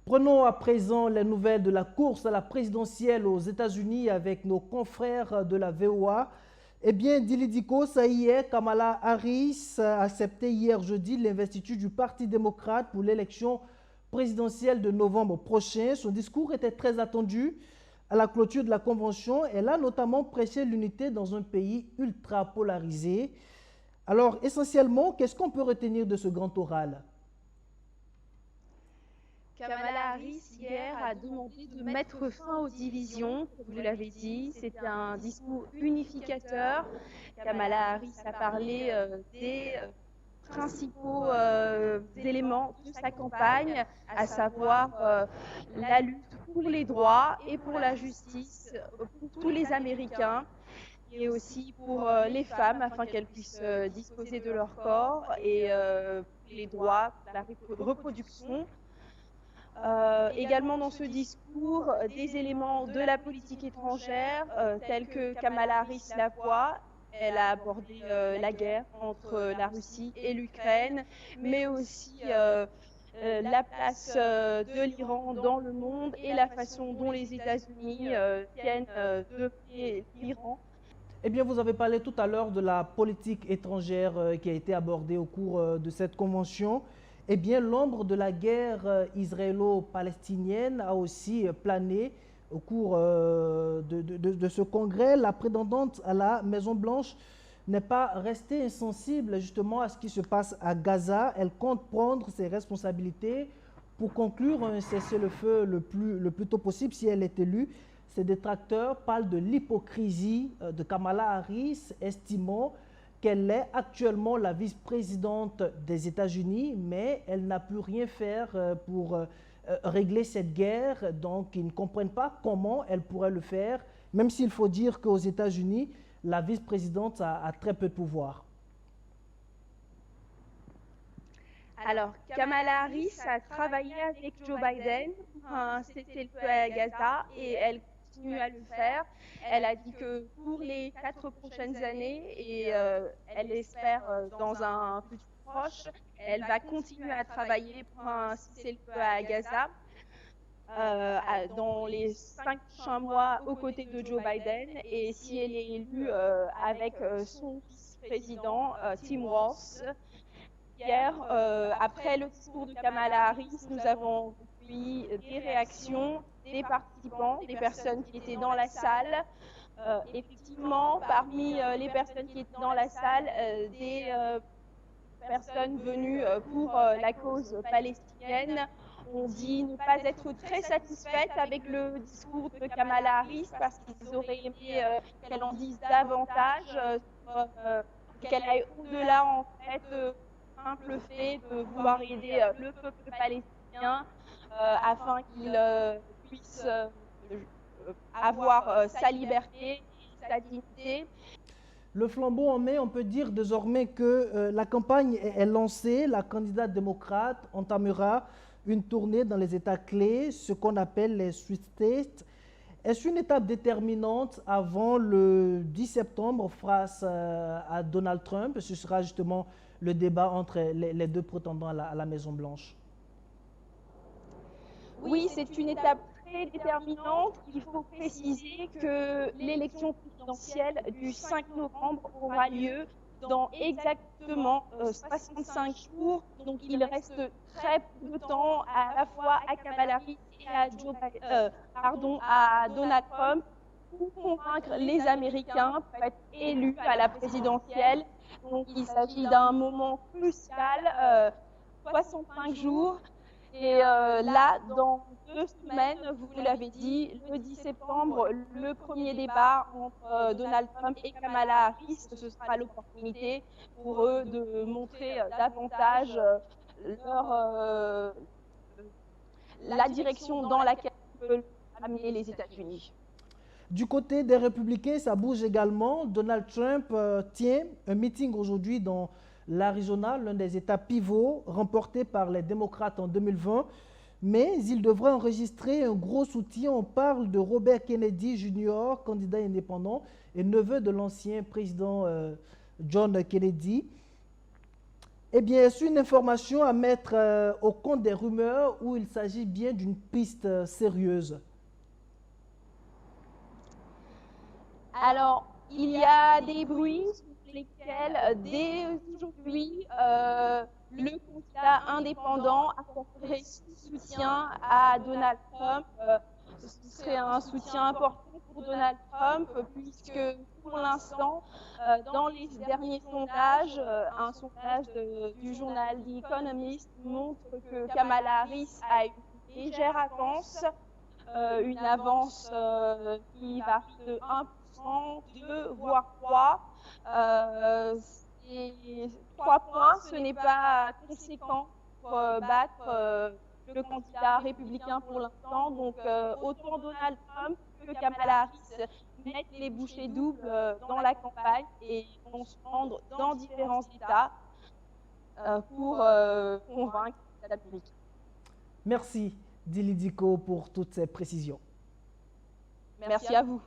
Prenons à présent les nouvelles de la course à la présidentielle aux États-Unis avec nos confrères de la VOA. Eh bien, Dilidiko, ça y est, Kamala Harris a accepté hier jeudi l'investiture du Parti démocrate pour l'élection présidentielle de novembre prochain. Son discours était très attendu. À la clôture de la convention, elle a notamment prêché l'unité dans un pays ultra polarisé. Alors, essentiellement, qu'est-ce qu'on peut retenir de ce grand oral? Kamala Harris, hier, a demandé de mettre fin aux divisions, comme vous l'avez dit. C'est un discours unificateur. Kamala Harris a parlé des principaux éléments de sa campagne, à savoir la lutte pour les droits et pour la justice pour tous les Américains et aussi pour les femmes afin qu'elles puissent disposer de leur corps et les droits, la reproduction. Également dans ce discours, des éléments de la politique étrangère tels que Kamala Harris la voit. Elle a abordé la guerre entre la Russie et l'Ukraine, mais aussi la place de l'Iran dans le monde et la façon dont les États-Unis tiennent de l'Iran. Eh bien, vous avez parlé tout à l'heure de la politique étrangère qui a été abordée au cours de cette convention. Eh bien, l'ombre de la guerre israélo-palestinienne a aussi plané au cours de ce congrès. La prétendante à la Maison-Blanche n'est pas restée insensible justement à ce qui se passe à Gaza. Elle compte prendre ses responsabilités pour conclure un cessez-le-feu le plus tôt possible si elle est élue. Ses détracteurs parlent de l'hypocrisie de Kamala Harris, estimant qu'elle est actuellement la vice-présidente des États-Unis, mais elle n'a pu rien faire pour régler cette guerre. Donc, ils ne comprennent pas comment elle pourrait le faire, même s'il faut dire qu'aux États-Unis, la vice-présidente a très peu de pouvoir. Alors, Kamala Harris a travaillé avec Joe Biden pour un cessez-le-feu à Gaza et elle continue à le faire. Elle a dit que pour les 4 prochaines années, et elle espère dans un futur proche, elle va continuer à travailler pour un cessez-le-feu à Gaza dans les 5 prochains mois aux côtés de Joe Biden. Et si elle est élue avec son vice-président Tim Walz. Hier, après le discours de Kamala Harris, nous avons eu des réactions des participants, des personnes qui étaient dans la salle. Effectivement, parmi les personnes qui étaient dans la salle, des personnes venues pour la cause palestinienne ont dit ne pas être très satisfaites avec le discours de Kamala Harris parce qu'ils auraient aimé qu'elle en dise davantage, qu'elle aille au-delà en fait simple fait de vouloir aider le peuple palestinien afin qu'il puisse avoir sa liberté, sa dignité. Le flambeau en main, on peut dire désormais que la campagne est lancée. La candidate démocrate entamera une tournée dans les États clés, ce qu'on appelle les Swing States. Est-ce une étape déterminante avant le 10 septembre face à Donald Trump? Ce sera justement le débat entre les deux prétendants à la Maison-Blanche. Oui, c'est une étape très déterminante. Il faut préciser que l'élection présidentielle du 5 novembre aura lieu dans exactement 65 jours. Donc il reste très peu de temps à la fois à Kamala Harris et à Donald Trump pour convaincre les Américains pour être élus à la présidentielle. Donc il s'agit d'un moment crucial, 65 jours. Et là, dans 2 semaines, vous l'avez dit, le 10 septembre, le premier débat entre Donald Trump et Kamala Harris, ce sera l'opportunité pour eux de montrer davantage la direction dans laquelle ils veulent amener les États-Unis. Du côté des républicains, ça bouge également. Donald Trump tient un meeting aujourd'hui dans l'Arizona, l'un des États pivots remportés par les démocrates en 2020. Mais il devrait enregistrer un gros soutien. On parle de Robert Kennedy Jr., candidat indépendant et neveu de l'ancien président John Kennedy. Eh bien, est-ce une information à mettre au compte des rumeurs ou il s'agit bien d'une piste sérieuse? Alors, il y a des bruits sur lesquels, dès aujourd'hui, le candidat indépendant apporterait son soutien à Donald Trump. Ce serait un soutien important pour Donald Trump, puisque pour l'instant, dans les derniers sondages, un sondage du journal The Economist montre que Kamala Harris a une légère avance, une avance qui varie de 1%, 2, voire 3. Et 3 points, ce n'est pas conséquent pour battre le candidat républicain pour l'instant. Donc, autant Donald Trump que Kamala Harris mettent les bouchées doubles dans la campagne et vont se rendre dans différents États pour convaincre l'Amérique. Merci, Dili Diko, pour toutes ces précisions. Merci à vous.